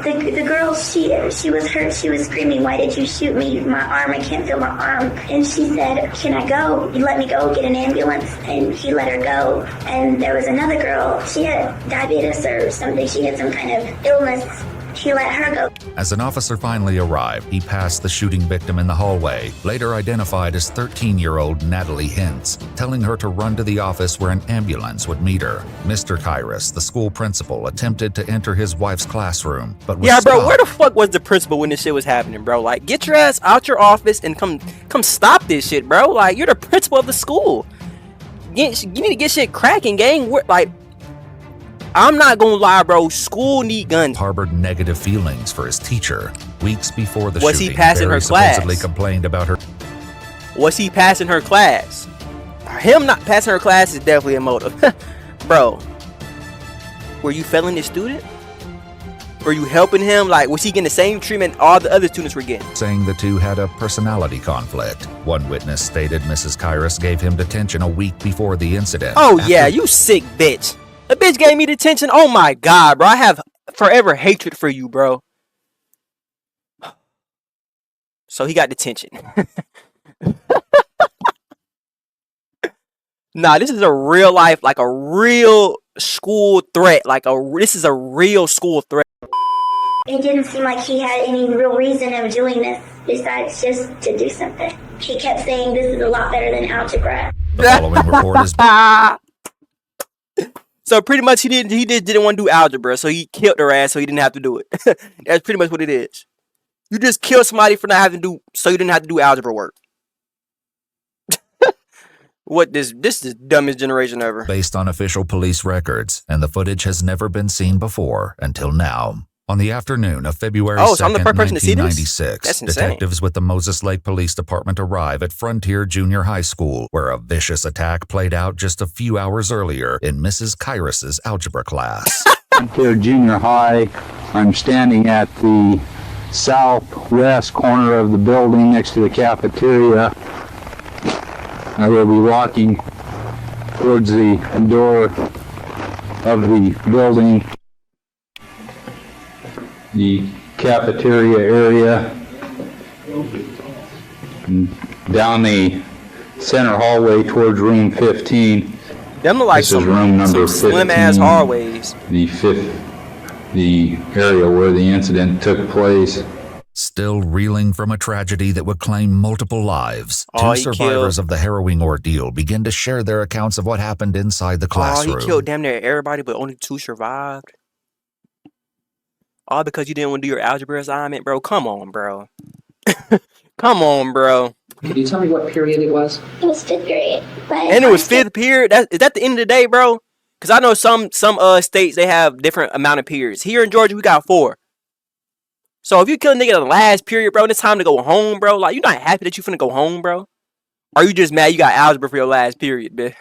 The girl, she was hurt. She was screaming, "Why did you shoot me? My arm, I can't feel my arm." And she said, "Can I go? You let me go get an ambulance." And he let her go. And there was another girl. She had diabetes or something. She had some kind of illness. He let her go. As an officer finally arrived, he passed the shooting victim in the hallway, later identified as 13-year-old Natalie Hintz, telling her to run to the office where an ambulance would meet her. Mr. Kairos, the school principal, attempted to enter his wife's classroom, but was bro, stopped. where the fuck was the principal when this shit was happening, bro? Like, get your ass out your office and come stop this shit, bro. Like, you're the principal of the school. You need to get shit cracking, gang. Like, I'm not gonna lie, bro. School need guns. Harbored negative feelings for his teacher. Weeks before the Was shooting, he passing Barry her class? supposedly complained about her. Was he passing her class? Him not passing her class is definitely a motive. Bro, were you failing this student? Were you helping him? Like, was he getting the same treatment all the other students were getting? Saying the two had a personality conflict. One witness stated Mrs. Kairos gave him detention a week before the incident. Oh, yeah, you sick bitch. The bitch gave me detention. Oh my god, bro. I have forever hatred for you, bro. So he got detention. Nah, this is a real life, like a real school threat. This is a real school threat. It didn't seem like he had any real reason of doing this besides just to do something. He kept saying this is a lot better than algebra. The following report is... So pretty much he just didn't want to do algebra, so he killed her ass so he didn't have to do it. That's pretty much what it is. You just kill somebody for not having to do, so you didn't have to do algebra work. What this is the dumbest generation ever. Based on official police records, and the footage has never been seen before until now. On the afternoon of February 2nd, so I'm the first person to see this? 1996, That's insane. detectives with the Moses Lake Police Department arrive at Frontier Junior High School, where a vicious attack played out just a few hours earlier in Mrs. Kairos' algebra class. Frontier Junior High. I'm standing at the southwest corner of the building next to the cafeteria. I will be walking towards the door of the building. The cafeteria area, and down the center hallway towards room 15. Them look like This is room number some slim 15, ass hallways. the area where the incident took place. Still reeling from a tragedy that would claim multiple lives, Oh, two he survivors killed- of the harrowing ordeal begin to share their accounts of what happened inside the classroom. Oh, he killed damn near everybody, but only 2 survived. All because you didn't want to do your algebra assignment, bro. Come on, bro. Come on, bro. Can you tell me what period it was? It was 5th grade. But And it was 5th period. Is that the end of the day, bro? Because I know some states, they have different amount of periods. Here in Georgia, we got 4. So if you kill a nigga in the last period, bro, and it's time to go home, bro, like, you not happy that you finna go home, bro? Or you just mad you got algebra for your last period, bitch?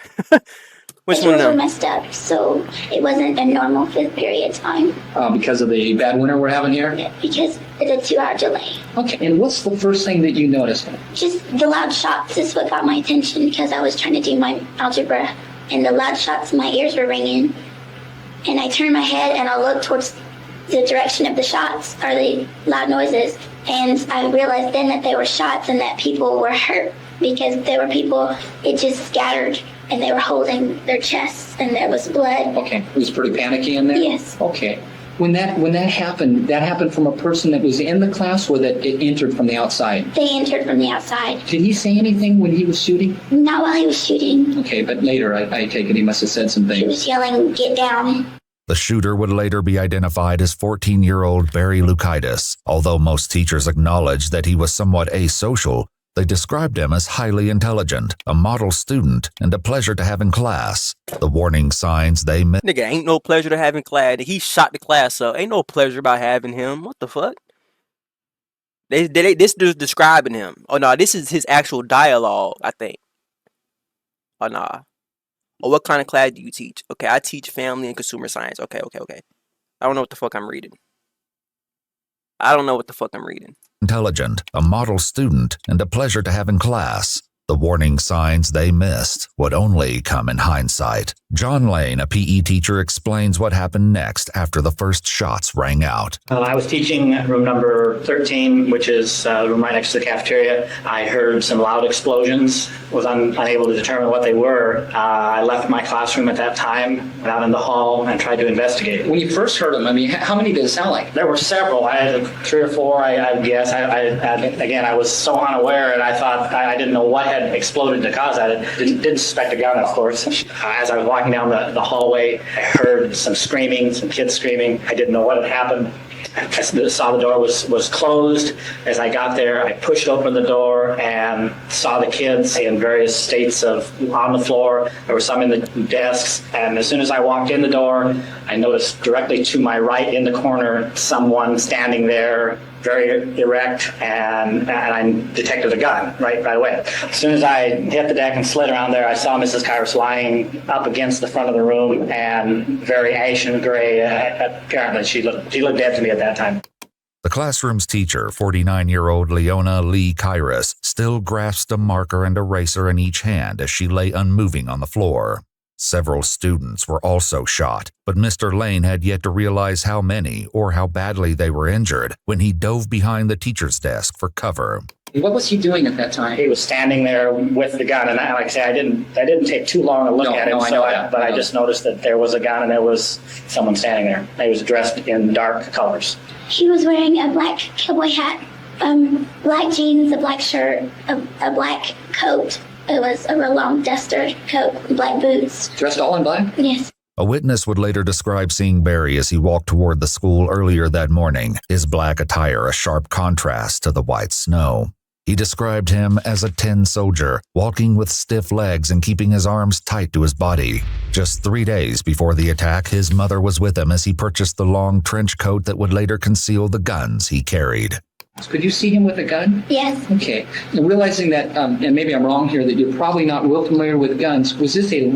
Which one of were them? messed up, so it wasn't a normal 5th period time Because of the bad winter we're having here? because it's a 2-hour delay. Okay, and what's the first thing that you noticed? Just the loud shots is what got my attention because I was trying to do my algebra, and the loud shots, my ears were ringing, and I turned my head and I looked towards the direction of the shots or the loud noises, and I realized then that they were shots and that people were hurt because there were people, it just scattered, and they were holding their chests and there was blood. Okay, it was pretty panicky in there? Yes. Okay. When that happened, that happened from a person that was in the class or that it entered from the outside? They entered from the outside. Did he say anything when he was shooting? Not while he was shooting. Okay, but later I take it he must have said some He things. was yelling, "Get down." The shooter would later be identified as 14-year-old Barry Lukaitis. Although most teachers acknowledged that he was somewhat asocial, they described him as highly intelligent, a model student, and a pleasure to have in class. The warning signs they met. Nigga, ain't no pleasure to have in class. He shot the class up. Ain't no pleasure about having him. What the fuck? This is describing him. Oh, no, this is his actual dialogue, I think. Oh, nah. Oh, what kind of class do you teach? Okay, I teach family and consumer science. Okay. I don't know what the fuck I'm reading. Intelligent, a model student, and a pleasure to have in class. The warning signs they missed would only come in hindsight. John Lane, a PE teacher, explains what happened next after the first shots rang out. I was teaching room number 13, which is the room right next to the cafeteria. I heard some loud explosions, was unable to determine what they were. I left my classroom at that time, went out in the hall, and tried to investigate. When you first heard them, I mean, how many did it sound like? There were several. I had 3 or 4, I guess. Again, I was so unaware, and I thought I didn't know what had exploded to cause that. I didn't suspect a gun, of course. As I was walking down the hallway, I heard some screaming, some kids screaming. I didn't know what had happened. I saw the door was closed. As I got there, I pushed open the door and saw the kids in various states on the floor. There were some in the desks. And as soon as I walked in the door, I noticed directly to my right in the corner, someone standing there, very erect, and I detected a gun right away. As soon as I hit the deck and slid around there, I saw Mrs. Kyrus lying up against the front of the room and very ashen gray. Apparently, she looked dead to me at that time. The classroom's teacher, 49-year-old Leona Lee Kyrus, still grasped a marker and eraser in each hand as she lay unmoving on the floor. Several students were also shot, but Mr. Lane had yet to realize how many or how badly they were injured when he dove behind the teacher's desk for cover. What was he doing at that time? He was standing there with the gun, and like I say, I didn't take too long to look at him. I just noticed that there was a gun and there was someone standing there. He was dressed in dark colors. He was wearing a black cowboy hat, black jeans, a black shirt, a black coat. It was a real long duster coat, black boots. Dressed all in black? Yes. A witness would later describe seeing Barry as he walked toward the school earlier that morning, his black attire a sharp contrast to the white snow. He described him as a tin soldier, walking with stiff legs and keeping his arms tight to his body. Just 3 days before the attack, his mother was with him as he purchased the long trench coat that would later conceal the guns he carried. Could you see him with a gun? Yes. Okay. And realizing that, and maybe I'm wrong here, that you're probably not real familiar with guns, was this a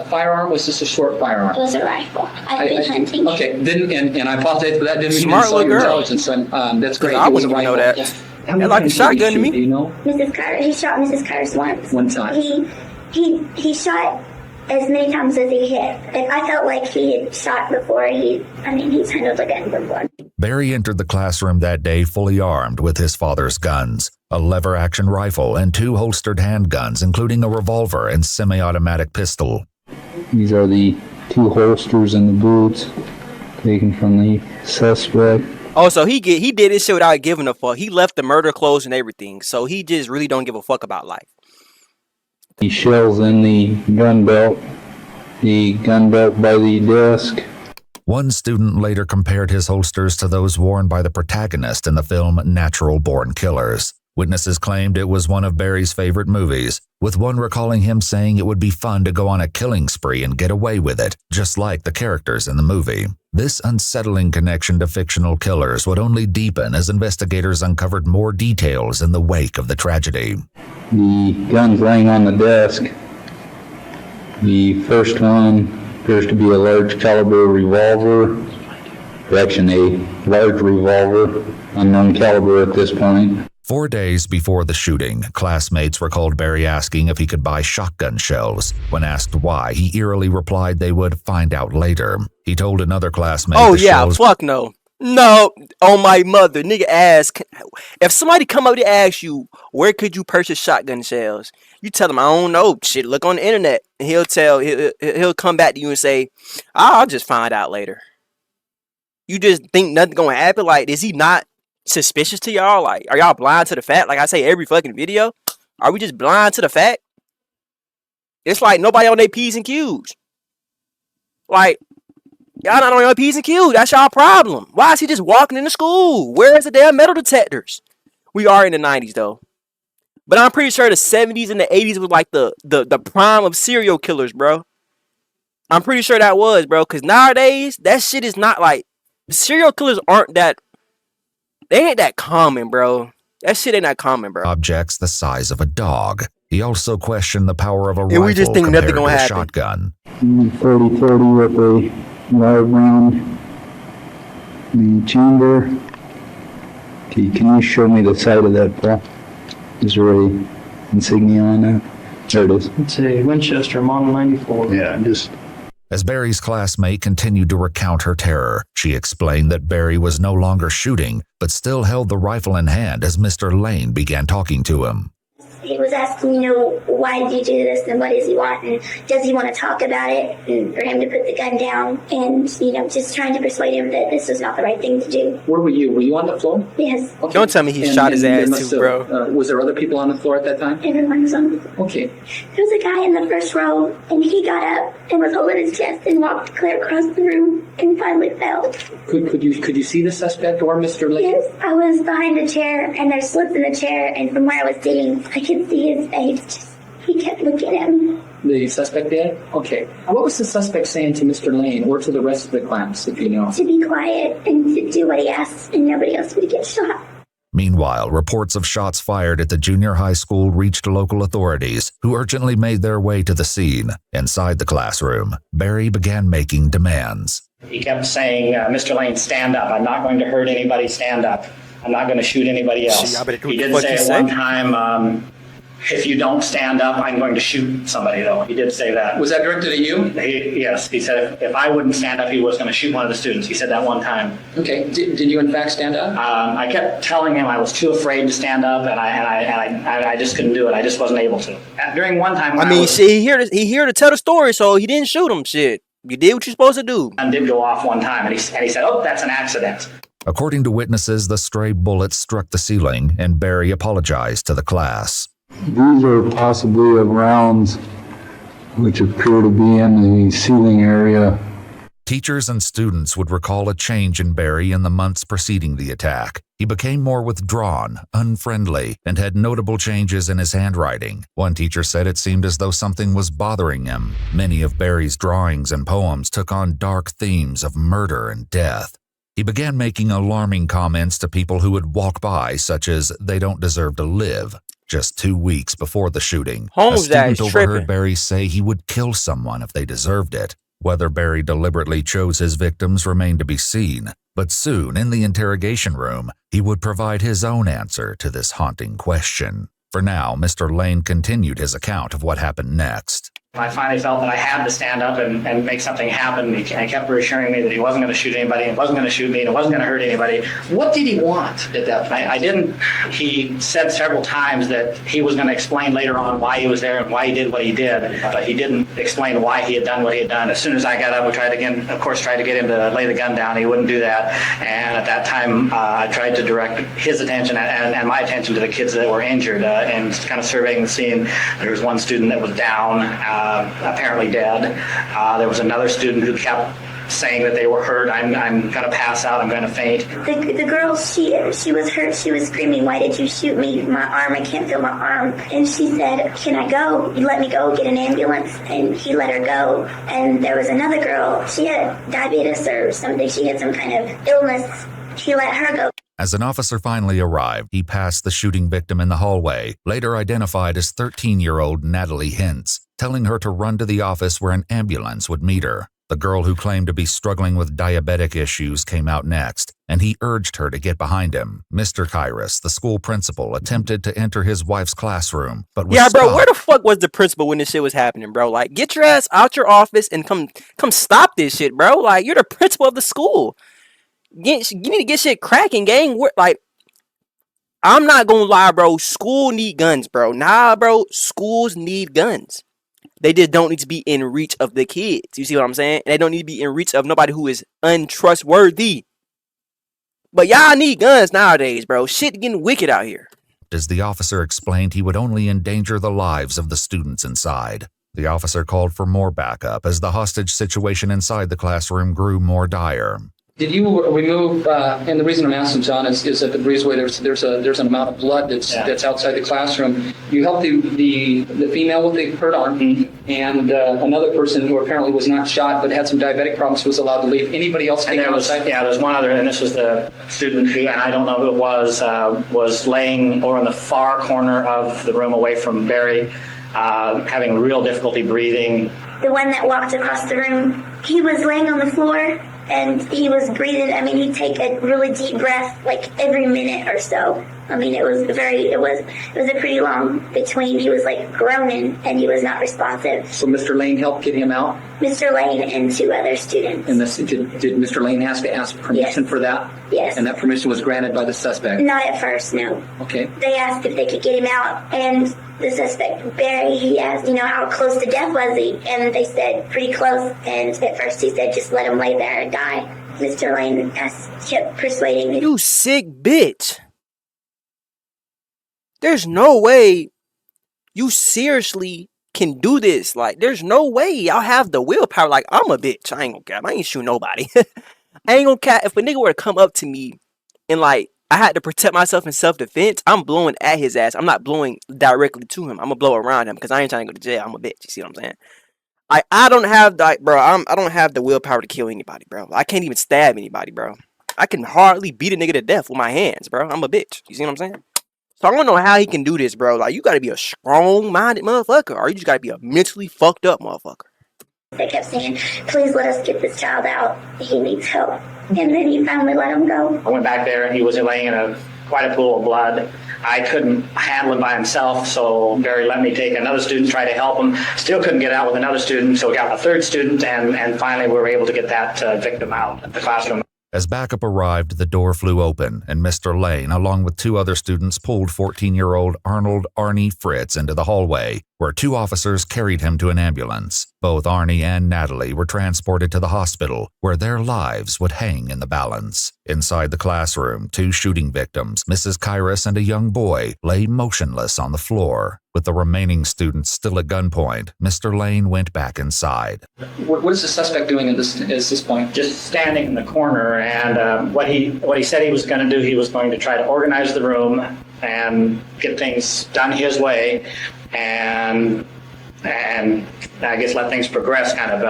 firearm? Was this a short firearm? It was a rifle. I've been hunting. Okay. Then, and I apologize for that. Didn't mean to Smart insult your little girl. intelligence. That's great. I It was a wouldn't even rifle. know that. Yeah. How many Like a times did he shotgun to shoot, me. do you know? Mrs. Carter, he shot Mrs. Carter's once. One time. He shot as many times as he hit. And I felt like he had shot before. He's handled a gun before. Barry entered the classroom that day fully armed with his father's guns, a lever-action rifle and 2 holstered handguns, including a revolver and semi-automatic pistol. These are the 2 holsters and the boots taken from the suspect. Oh, so he did this shit without giving a fuck. He left the murder clothes and everything, so he just really don't give a fuck about life. The shells in the gun belt by the desk. One student later compared his holsters to those worn by the protagonist in the film Natural Born Killers. Witnesses claimed it was one of Barry's favorite movies, with one recalling him saying it would be fun to go on a killing spree and get away with it, just like the characters in the movie. This unsettling connection to fictional killers would only deepen as investigators uncovered more details in the wake of the tragedy. The guns laying on the desk. The first one appears to be a large caliber revolver. Actually, a large revolver, unknown caliber at this point. 4 days before the shooting, classmates recalled Barry asking if he could buy shotgun shells. When asked why, he eerily replied they would find out later. He told another classmate Oh the yeah, shells fuck no. No, on my mother, nigga ask. If somebody come up to ask you, where could you purchase shotgun shells? You tell him, I don't know. Shit, look on the internet. And he'll come back to you and say, I'll just find out later. You just think nothing gonna happen? Like, is he not suspicious to y'all? Like, are y'all blind to the fact? Like I say every fucking video, are we just blind to the fact? It's like nobody on their P's and Q's. Like, y'all not on your P's and Q's. That's y'all problem. Why is he just walking into school? Where is the damn metal detectors? We are in the 90s though. But I'm pretty sure the 70s and the 80s was like the prime of serial killers, bro. I'm pretty sure that was, bro. Because nowadays, that shit is not like... Serial killers aren't that... They ain't that common, bro. That shit ain't that common, bro. objects the size of a dog. He also questioned the power of a And rifle we just think compared nothing to gonna a happen. shotgun. 30-30 with a live round. The chamber. Okay, can you show me the side of that, Paul? Is there a insignia on that? There it is. It's a Winchester Model 94. Yeah, just... As Barry's classmate continued to recount her terror, she explained that Barry was no longer shooting, but still held the rifle in hand as Mr. Lane began talking to him. He was asking, why did you do this and what does he want and does he want to talk about it, and for him to put the gun down and, just trying to persuade him that this was not the right thing to do. Where were you? Were you on the floor? Yes. Okay. Don't tell me he shot his ass too, bro. Was there other people on the floor at that time? Everyone was on the floor. Okay. There was a guy in the first row and he got up and was holding his chest and walked clear across the room and finally fell. Could you see the suspect or Mr. Lane? Yes, I was behind a chair and there's slits in the chair, and from where I was sitting, I could see his face. He kept looking at me. The suspect did? Okay. What was the suspect saying to Mr. Lane or to the rest of the class, if you know? To be quiet and to do what he asked, and nobody else would get shot. Meanwhile, reports of shots fired at the junior high school reached local authorities, who urgently made their way to the scene. Inside the classroom, Barry began making demands. He kept saying, Mr. Lane, stand up. I'm not going to hurt anybody. Stand up. I'm not going to shoot anybody else. He did say at one time, if you don't stand up, I'm going to shoot somebody, though. He did say that. Was that directed at you? Yes. He said if I wouldn't stand up, he was going to shoot one of the students. He said that one time. Okay. Did you, in fact, stand up? I kept telling him I was too afraid to stand up, and I just couldn't do it. I just wasn't able to. During one time... He here to tell the story, so he didn't shoot him. Shit. You did what you're supposed to do. And did go off one time, and he said, oh, that's an accident. According to witnesses, the stray bullet struck the ceiling, and Barry apologized to the class. These are possibly of rounds which appear to be in the ceiling area. Teachers and students would recall a change in Barry in the months preceding the attack. He became more withdrawn, unfriendly, and had notable changes in his handwriting. One teacher said it seemed as though something was bothering him. Many of Barry's drawings and poems took on dark themes of murder and death. He began making alarming comments to people who would walk by, such as, "They don't deserve to live." Just 2 weeks before the shooting, a student overheard Barry say he would kill someone if they deserved it. Whether Barry deliberately chose his victims remained to be seen, but soon, in the interrogation room, he would provide his own answer to this haunting question. For now, Mr. Lane continued his account of what happened next. I finally felt that I had to stand up and make something happen. He kept reassuring me that he wasn't going to shoot anybody, and wasn't going to shoot me, and it wasn't going to hurt anybody. What did he want at that point? I didn't. He said several times that he was going to explain later on why he was there and why he did what he did, but he didn't explain why he had done what he had done. As soon as I got up, I tried to get him to lay the gun down. He wouldn't do that. And at that time, I tried to direct his attention and my attention to the kids that were injured and kind of surveying the scene. There was one student that was down. Apparently dead. There was another student who kept saying that they were hurt. I'm going to pass out. I'm going to faint. The girl, she was hurt. She was screaming, "Why did you shoot me? My arm, I can't feel my arm." And she said, "Can I go? You let me go get an ambulance." And he let her go. And there was another girl. She had diabetes or something. She had some kind of illness. He let her go. As an officer finally arrived, he passed the shooting victim in the hallway, later identified as 13-year-old Natalie Hintz, telling her to run to the office where an ambulance would meet her. The girl who claimed to be struggling with diabetic issues came out next, and he urged her to get behind him. Mr. Kairos, the school principal, attempted to enter his wife's classroom, but was bro, stopped. where the fuck was the principal when this shit was happening, bro? Like, get your ass out your office and come stop this shit, bro. Like, you're the principal of the school. You need to get shit cracking, gang. Like, I'm not gonna lie, bro. School need guns, bro. Nah, bro. Schools need guns. They just don't need to be in reach of the kids. You see what I'm saying? And they don't need to be in reach of nobody who is untrustworthy. But y'all need guns nowadays, bro. Shit getting wicked out here. As the officer explained, he would only endanger the lives of the students inside. The officer called for more backup as the hostage situation inside the classroom grew more dire. Did you remove? And the reason I'm asking, John, is that the breezeway there's an amount of blood that's outside the classroom. You helped the female with the hurt arm, and another person who apparently was not shot but had some diabetic problems was allowed to leave. Anybody else? And there was one other, and this was the student who, and I don't know who it was laying over in the far corner of the room away from Barry, having real difficulty breathing. The one that walked across the room, he was laying on the floor. And he was breathing. I mean, he'd take a really deep breath, like every minute or so. I mean, it was a pretty long between. He was like groaning and he was not responsive. So Mr. Lane helped get him out? Mr. Lane and 2 other students. And did Mr. Lane have to ask permission Yes. for that? Yes. And that permission was granted by the suspect? Not at first, no. Okay. They asked if they could get him out, and the suspect, Barry, he asked, how close to death was he? And they said, pretty close. And at first he said, just let him lay there and die. Mr. Lane kept persuading me. You sick bitch. There's no way you seriously can do this. Like, there's no way y'all have the willpower. Like, I'm a bitch. I ain't gonna cap. I ain't shoot nobody. I ain't gonna cap. If a nigga were to come up to me and, like, I had to protect myself in self-defense, I'm blowing at his ass. I'm not blowing directly to him. I'm gonna blow around him because I ain't trying to go to jail. I'm a bitch. You see what I'm saying? I don't have, like, bro, I don't have the willpower to kill anybody, bro. I can't even stab anybody, bro. I can hardly beat a nigga to death with my hands, bro. I'm a bitch. You see what I'm saying? So I don't know how he can do this, bro. Like, you gotta be a strong-minded motherfucker, or you just gotta be a mentally fucked up motherfucker. They kept saying, please let us get this child out. He needs help. And then he finally let him go. I went back there and he was laying in quite a pool of blood. I couldn't handle him by himself, so Barry let me take another student, try to help him. Still couldn't get out with another student, so we got a third student, and finally we were able to get that victim out of the classroom. As backup arrived, the door flew open, and Mr. Lane, along with 2 other students, pulled 14-year-old Arnold Arnie Fritz into the hallway, where 2 officers carried him to an ambulance. Both Arnie and Natalie were transported to the hospital, where their lives would hang in the balance. Inside the classroom, 2 shooting victims, Mrs. Kairos and a young boy, lay motionless on the floor. With the remaining students still at gunpoint, Mr. Lane went back inside. What is the suspect doing at this point? Just standing in the corner, and what he said he was going to do, he was going to try to organize the room and get things done his way, and I guess let things progress, kind of.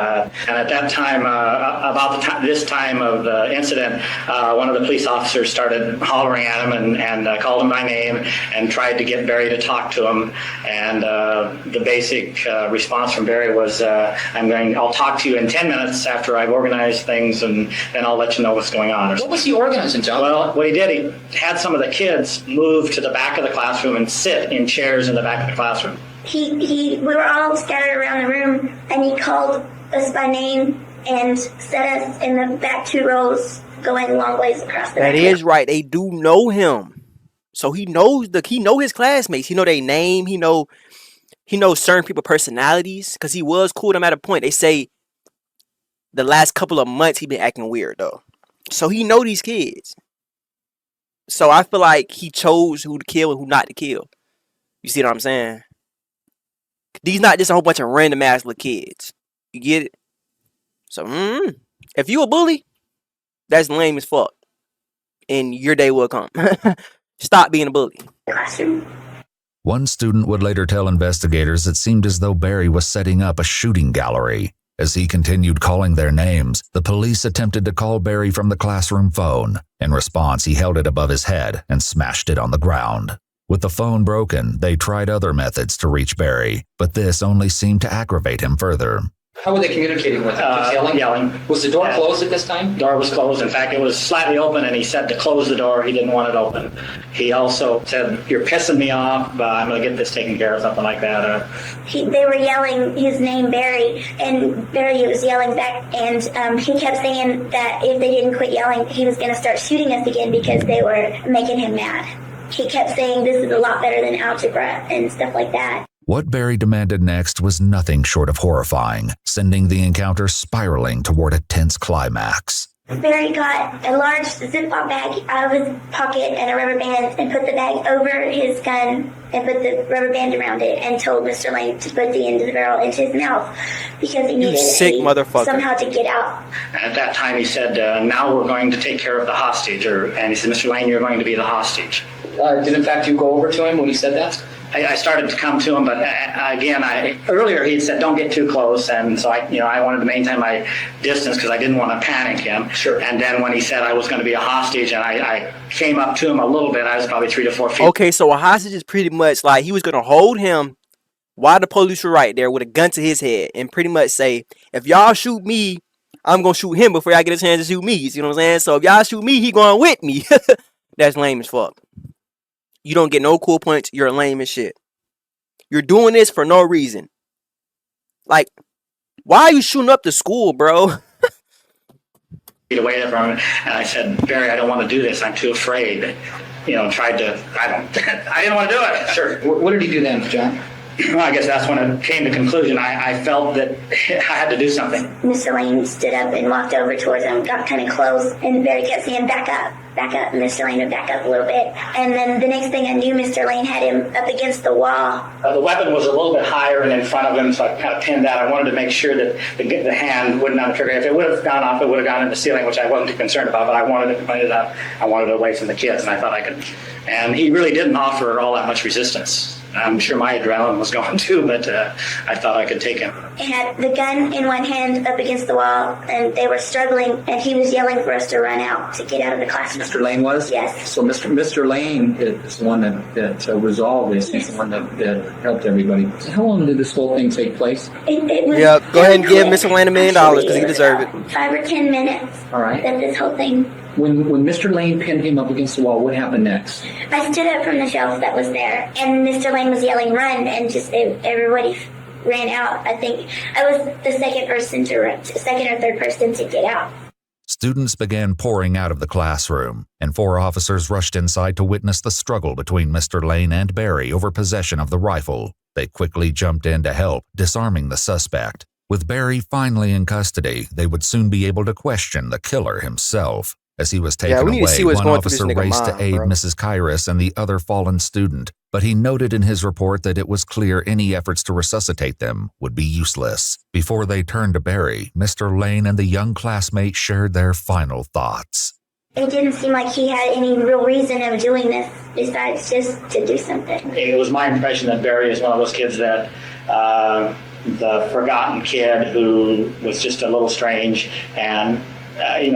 And at that time, this time of the incident, one of the police officers started hollering at him and called him by name and tried to get Barry to talk to him. And the basic response from Barry was, I'll talk to you in 10 minutes after I've organized things, and then I'll let you know what's going on. What was he organizing, John? Well, what he did, he had some of the kids move to the back of the classroom and sit in chairs in the back of the classroom. We were all scattered around the room, and he called us by name and set us in the back 2 rows, going long ways across the back. That is right. They do know him, so he knows his classmates. He know their name. He knows certain people's personalities because he was cool to them at a point. They say the last couple of months he been acting weird though, so he know these kids. So I feel like he chose who to kill and who not to kill. You see what I'm saying? These not just a whole bunch of random ass little kids. You get it? So, if you a bully, that's lame as fuck. And your day will come. Stop being a bully. One student would later tell investigators it seemed as though Barry was setting up a shooting gallery. As he continued calling their names, the police attempted to call Barry from the classroom phone. In response, he held it above his head and smashed it on the ground. With the phone broken, they tried other methods to reach Barry, but this only seemed to aggravate him further. How were they communicating with him? Just yelling? Yelling. Was the door closed at this time? Door was closed. In fact, it was slightly open, and he said to close the door. He didn't want it open. He also said, "You're pissing me off. I'm going to get this taken care of," something like that. They were yelling his name, Barry, and Barry was yelling back, and he kept saying that if they didn't quit yelling, he was going to start shooting us again because they were making him mad. He kept saying this is a lot better than algebra and stuff like that. What Barry demanded next was nothing short of horrifying, sending the encounter spiraling toward a tense climax. Barry got a large Ziploc bag out of his pocket and a rubber band and put the bag over his gun and put the rubber band around it and told Mr. Lane to put the end of the barrel into his mouth because he needed somehow to get out. At that time, he said, "Now we're going to take care of the hostage." And he said, "Mr. Lane, you're going to be the hostage." Did in fact you go over to him when he said that? I started to come to him, but again, earlier he had said, "Don't get too close," and so I wanted to maintain my distance because I didn't want to panic him. Sure. And then when he said I was going to be a hostage, and I came up to him a little bit, I was probably 3 to 4 feet. Okay, so a hostage is pretty much like he was gonna hold him while the police were right there with a gun to his head, and pretty much say, "If y'all shoot me, I'm gonna shoot him before y'all get a chance to shoot me." You know what I'm saying? So if y'all shoot me, he going with me. That's lame as fuck. You don't get no cool points. You're lame as shit. You're doing this for no reason. Like, why are you shooting up the school, bro? Feet away from him, and I said, Barry, I don't want to do this. I'm too afraid. Tried to, I didn't want to do it. Sure. What did he do then, John? Well, I guess that's when it came to conclusion. I felt that I had to do something. Mr. Lane stood up and walked over towards him, got kind of close, and Barry kept saying, back up. And Mr. Lane would back up a little bit. And then the next thing I knew, Mr. Lane had him up against the wall. The weapon was a little bit higher and in front of him, so I kind of pinned that. I wanted to make sure that the hand wouldn't have trigger. If it would have gone off, it would have gone in the ceiling, which I wasn't too concerned about, but I wanted it pointed out. I wanted it away from the kids, and I thought I could. And he really didn't offer all that much resistance. I'm sure my adrenaline was going too, but I thought I could take him. He had the gun in one hand up against the wall, and they were struggling, and he was yelling for us to run out, to get out of the classroom. Mr. Lane was? Yes. So Mr. Lane is the one that resolved this. He's the one that helped everybody. So how long did this whole thing take place? It was Yeah, go ahead and give Mr. Lane $1 million because he deserves it. 5 or 10 minutes. All right. That this whole thing. When Mr. Lane pinned him up against the wall, what happened next? I stood up from the shelf that was there, and Mr. Lane was yelling, run, and just everybody ran out. I think I was the second or third person to get out. Students began pouring out of the classroom, and 4 officers rushed inside to witness the struggle between Mr. Lane and Barry over possession of the rifle. They quickly jumped in to help, disarming the suspect. With Barry finally in custody, they would soon be able to question the killer himself. As he was taken we need to see away, what's one going through this officer nigga raced mind, to aid bro. Mrs. Kairos and the other fallen student, but he noted in his report that it was clear any efforts to resuscitate them would be useless. Before they turned to Barry, Mr. Lane and the young classmate shared their final thoughts. It didn't seem like he had any real reason of doing this besides just to do something. It was my impression that Barry is one of those kids that the forgotten kid who was just a little strange, and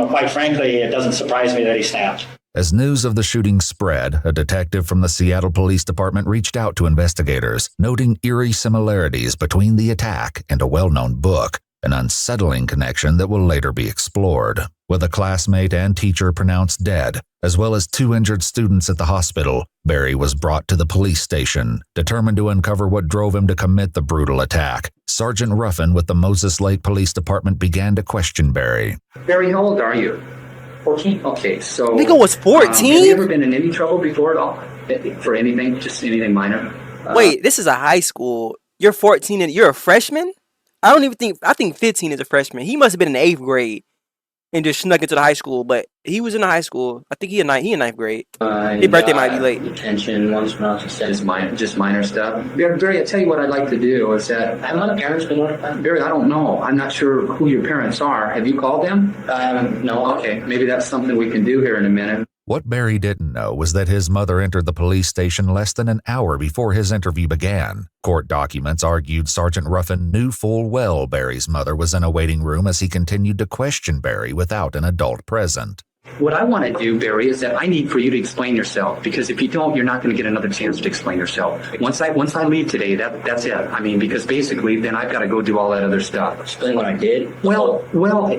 quite frankly, it doesn't surprise me that he snapped. As news of the shooting spread, a detective from the Seattle Police Department reached out to investigators, noting eerie similarities between the attack and a well-known book, an unsettling connection that will later be explored. With a classmate and teacher pronounced dead, as well as 2 injured students at the hospital, Barry was brought to the police station, determined to uncover what drove him to commit the brutal attack. Sergeant Ruffin with the Moses Lake Police Department began to question Barry. Barry, how old are you? 14. Okay, so... Nigga was 14? Have you ever been in any trouble before at all? For anything? Just anything minor? Wait, this is a high school. You're 14 and you're a freshman? I think 15 is a freshman. He must have been in the 8th grade and just snuck into the high school, but he was in the high school. I think he in 9th grade. His birthday might be late. Detention once when I was Just minor stuff. Barry, I tell you what I'd like to do is that... Have my parents been notified? Barry, I don't know. I'm not sure who your parents are. Have you called them? No. Okay, maybe that's something we can do here in a minute. What Barry didn't know was that his mother entered the police station less than an hour before his interview began. Court documents argued Sergeant Ruffin knew full well Barry's mother was in a waiting room as he continued to question Barry without an adult present. What I want to do, Barry, is that I need for you to explain yourself, because if you don't, you're not going to get another chance to explain yourself. Once I leave today, that's it. I mean, because basically, then I've got to go do all that other stuff. Explain what I did? Well,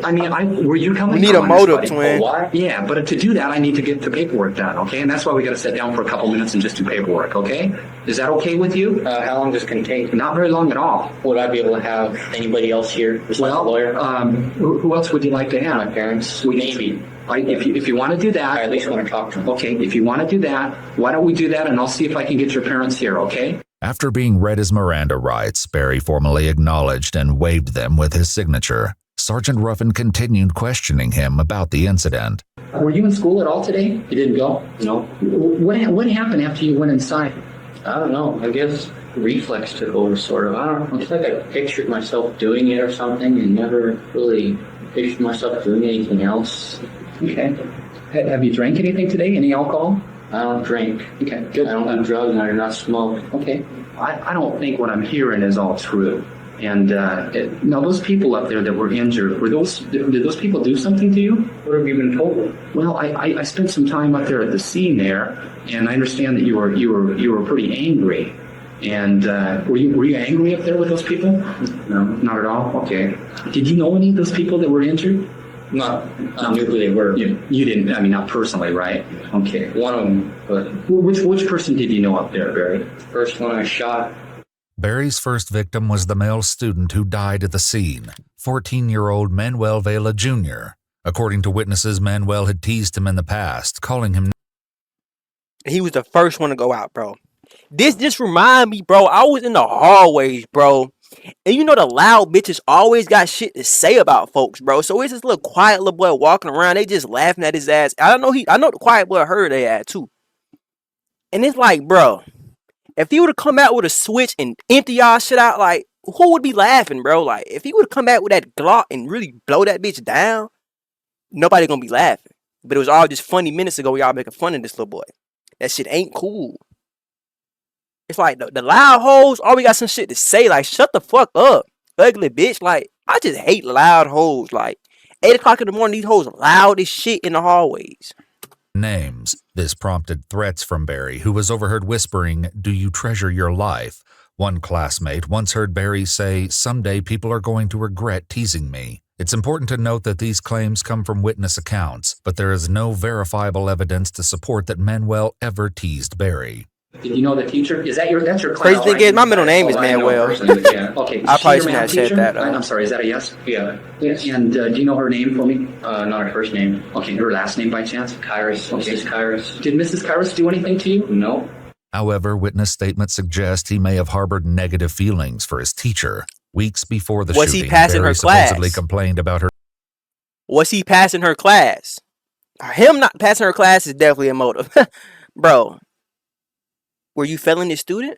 I mean, where you coming We need from a on this, motive, buddy? twin. Why? Yeah, but to do that, I need to get the paperwork done, okay? And that's why we got to sit down for a couple minutes and just do paperwork, okay? Is that okay with you? How long does it take? Not very long at all. Would I be able to have anybody else here besides the lawyer? Who else would you like to have? My parents? Maybe. If you want to do that, I at least want to talk to them. okay, if you want to do that, why don't we do that, and I'll see if I can get your parents here, okay? After being read his Miranda rights, Barry formally acknowledged and waived them with his signature. Sergeant Ruffin continued questioning him about the incident. Were you in school at all today? You didn't go? No. What happened after you went inside? I don't know. I guess reflex took over, sort of. I don't know. It's like I pictured myself doing it or something and never really pictured myself doing anything else. Okay. Have you drank anything today? Any alcohol? I don't drink. Okay, good. I don't do drugs and I do not smoke. Okay. I don't think what I'm hearing is all true. And now those people up there that were injured, did those people do something to you? What have you been told? Well, I spent some time up there at the scene there, and I understand that you were pretty angry. And were you angry up there with those people? No. Not at all? Okay. Did you know any of those people that were injured? Not, I knew who they were. You didn't, I mean, not personally, right? Okay. One of them, but Which person did you know up there, Barry? first one I shot, Barry's first victim was the male student who died at the scene, 14-year-old Manuel Vela Jr. According to witnesses, Manuel had teased him in the past, calling him. He was the first one to go out, bro. This just remind me, bro. I was in the hallways, bro. And you know the loud bitches always got shit to say about folks, bro. So it's this little quiet little boy walking around. They just laughing at his ass. I know the quiet boy heard they had too. And it's like, bro, if he would have come out with a switch and empty y'all shit out, like, who would be laughing, bro? Like, if he would have come out with that Glock and really blow that bitch down, nobody gonna be laughing. But it was all just funny minutes ago y'all making fun of this little boy. That shit ain't cool. It's like the loud hoes always got some shit to say. Like, shut the fuck up, ugly bitch. Like, I just hate loud hoes. Like, 8 o'clock in the morning, these hoes loud as shit in the hallways. Names. This prompted threats from Barry, who was overheard whispering, "Do you treasure your life?" One classmate once heard Barry say, "Someday people are going to regret teasing me." It's important to note that these claims come from witness accounts, but there is no verifiable evidence to support that Manuel ever teased Barry. Did you know the teacher? That's your class? Crazy thing is, my middle name is I know Manuel. personally, yeah. Okay. I probably She's your shouldn't have math said teacher? that. I'm sorry, is that a yes? yeah. Yes. And do you know her name for me? Not her first name. Okay, her last name by chance? Kairos, Okay. Mrs. Kairos. Did Mrs. Kairos do anything to you? No. However, witness statements suggest he may have harbored negative feelings for his teacher. Weeks before the Was he shooting, passing Barry her class? supposedly complained about her. Was he passing her class? Him not passing her class is definitely a motive. Bro, were you failing this student?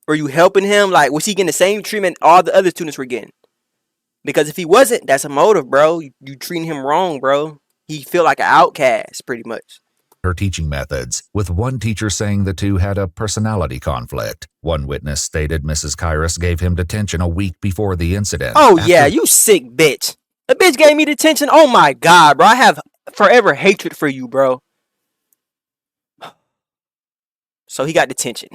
Were you helping him? Like, was he getting the same treatment all the other students were getting? Because if he wasn't, that's a motive, bro. You treating him wrong, bro. He feel like an outcast, pretty much. Her teaching methods, with one teacher saying the two had a personality conflict. One witness stated Mrs. Kairos gave him detention a week before the incident. Oh, yeah, you sick bitch. A bitch gave me detention. Oh, my God, bro. I have forever hatred for you, bro. So he got detention.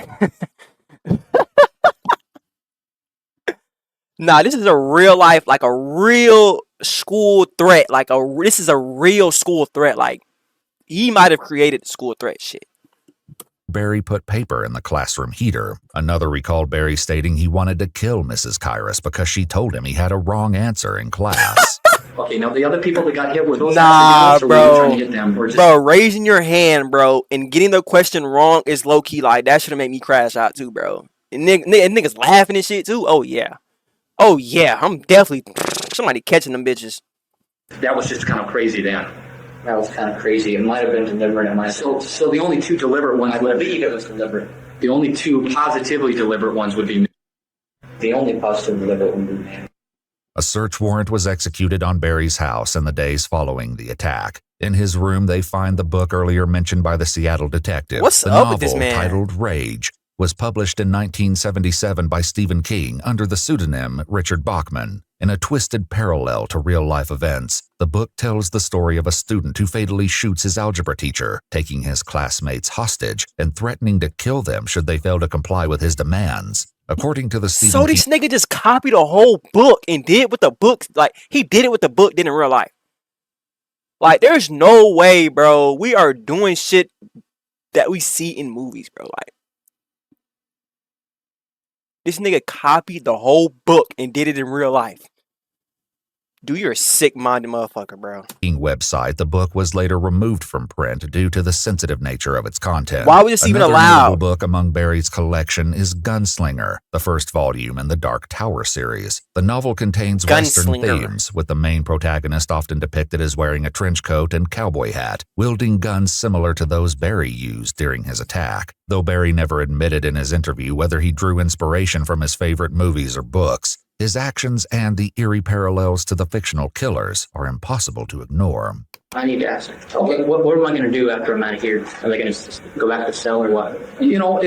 Nah, this is a real life, like a real school threat. This is a real school threat. Like, he might have created the school threat shit. Barry put paper in the classroom heater. Another recalled Barry stating he wanted to kill Mrs. Kairos because she told him he had a wrong answer in class. Okay, now the other people that got hit were those Nah, accidents, or were you bro. trying to get them? Or just, Bro, raising your hand, bro, and getting the question wrong is low key. Like, that should have made me crash out too, bro. And niggas laughing and shit too. Oh yeah, oh yeah. I'm definitely somebody catching them bitches. that was just kind of crazy then. That was kind of crazy. It might have been deliberate. It might have So the only two deliberate ones I would believe be, it was deliberate. the only two positively deliberate ones would be. The only positive deliberate would be man. A search warrant was executed on Barry's house in the days following the attack. In his room, they find the book earlier mentioned by the Seattle detective. What's the up novel, with this man? titled Rage, was published in 1977 by Stephen King under the pseudonym Richard Bachman. In a twisted parallel to real-life events, the book tells the story of a student who fatally shoots his algebra teacher, taking his classmates hostage and threatening to kill them should they fail to comply with his demands. According to the Stephen So King... this nigga just copied a whole book and did with the book. Like, he did it with the book, did in real life. Like, there's no way, bro. We are doing shit that we see in movies, bro. Like, this nigga copied the whole book and did it in real life. Dude, you're a sick-minded motherfucker, bro. website, the book was later removed from print due to the sensitive nature of its content. Why was this even Another allowed? notable book among Barry's collection is Gunslinger, the first volume in the Dark Tower series. The novel contains Western Gunslinger. themes, with the main protagonist often depicted as wearing a trench coat and cowboy hat, wielding guns similar to those Barry used during his attack. Though Barry never admitted in his interview whether he drew inspiration from his favorite movies or books, his actions and the eerie parallels to the fictional killers are impossible to ignore. I need to ask. What am I going to do after I'm out of here? Are they going to go back to the cell or what? You know, Or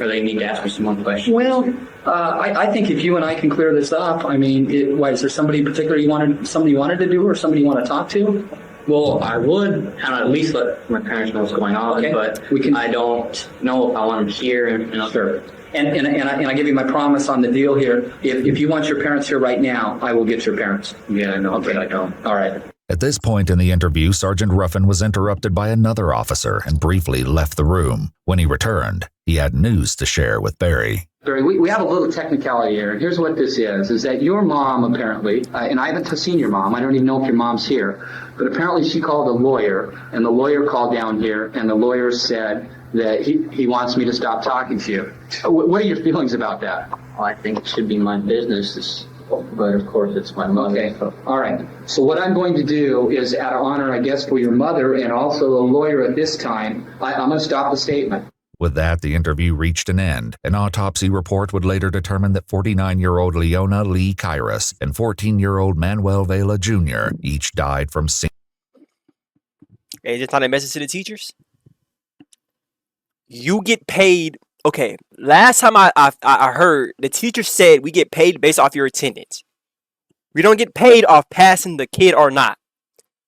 they need to ask me some more questions? well, I think if you and I can clear this up, I mean, why is there somebody in particular you wanted to do, or somebody you want to talk to? Well, I would kind of at least let my parents know what's going on, Okay. but We can- I don't know if I want them here. And Sure. And I give you my promise on the deal here. If you want your parents here right now, I will get your parents. Yeah, I know, Okay. but I don't. All right. At this point in the interview, Sergeant Ruffin was interrupted by another officer and briefly left the room. When he returned, he had news to share with Barry. Barry, we have a little technicality here, and here's what this is that your mom apparently, and I haven't seen your mom, I don't even know if your mom's here, but apparently she called a lawyer, and the lawyer called down here, and the lawyer said that he wants me to stop talking to you. What are your feelings about that? Well, I think it should be my business, but of course it's my mother. Okay, all right. So what I'm going to do is, out of honor, I guess, for your mother and also the lawyer at this time, I'm going to stop the statement. With that, the interview reached an end. An autopsy report would later determine that 49-year-old Leona Lee Kyrus and 14-year-old Manuel Vela Jr. each died from Hey, just not a message to the teachers. You get paid. Okay, last time I heard, the teacher said we get paid based off your attendance. We don't get paid off passing the kid or not.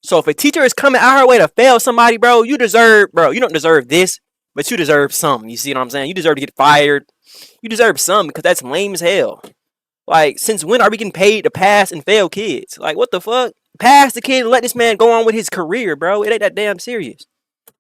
So if a teacher is coming out her way to fail somebody, bro, you don't deserve this, but you deserve something. You see what I'm saying? You deserve to get fired. You deserve something because that's lame as hell. Like, since when are we getting paid to pass and fail kids? Like, what the fuck? Pass the kid and let this man go on with his career, bro. It ain't that damn serious.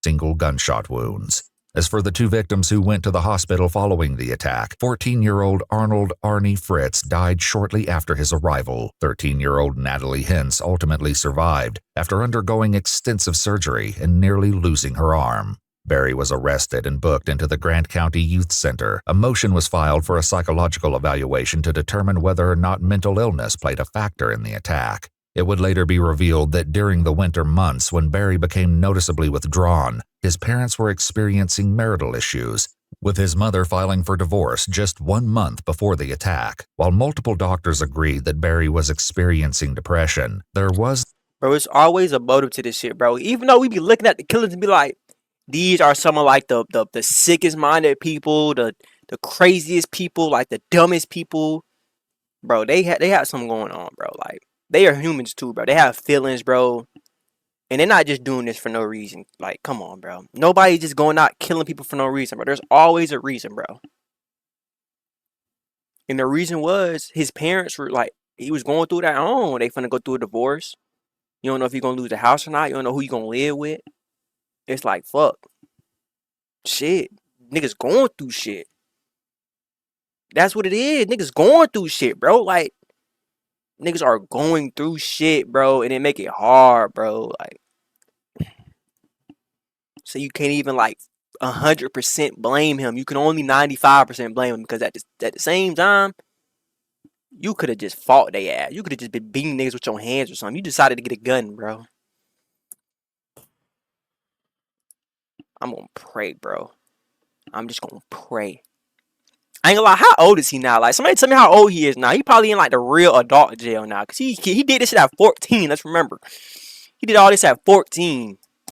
single gunshot wounds. As for the two victims who went to the hospital following the attack, 14-year-old Arnold Arnie Fritz died shortly after his arrival. 13-year-old Natalie Hintz ultimately survived after undergoing extensive surgery and nearly losing her arm. Barry was arrested and booked into the Grant County Youth Center. A motion was filed for a psychological evaluation to determine whether or not mental illness played a factor in the attack. It would later be revealed that during the winter months when Barry became noticeably withdrawn, his parents were experiencing marital issues, with his mother filing for divorce just 1 month before the attack. While multiple doctors agreed that Barry was experiencing depression, there was... Bro, it's always a motive to this shit, bro. Even though we be looking at the killers and be like, these are some of like the sickest minded people, the craziest people, like the dumbest people. Bro, they have something going on, bro. Like, they are humans too, bro. They have feelings, bro. And they're not just doing this for no reason. Like, come on, bro. Nobody's just going out killing people for no reason, bro. There's always a reason, bro. And the reason was his parents were like, he was going through that own. They finna go through a divorce. You don't know if you're gonna lose the house or not. You don't know who you're gonna live with. It's like, fuck. Shit. Niggas going through shit. That's what it is. Niggas going through shit, bro. Like, niggas are going through shit, bro. And it make it hard, bro. Like, so you can't even, like, 100% blame him. You can only 95% blame him. Because at the same time, you could have just fought their ass. You could have just been beating niggas with your hands or something. You decided to get a gun, bro. I'm gonna pray, bro. I'm just gonna pray. I ain't gonna lie, how old is he now? Like, somebody tell me how old he is now. He probably in, like, the real adult jail now. Because he did this shit at 14, let's remember. He did all this at 14.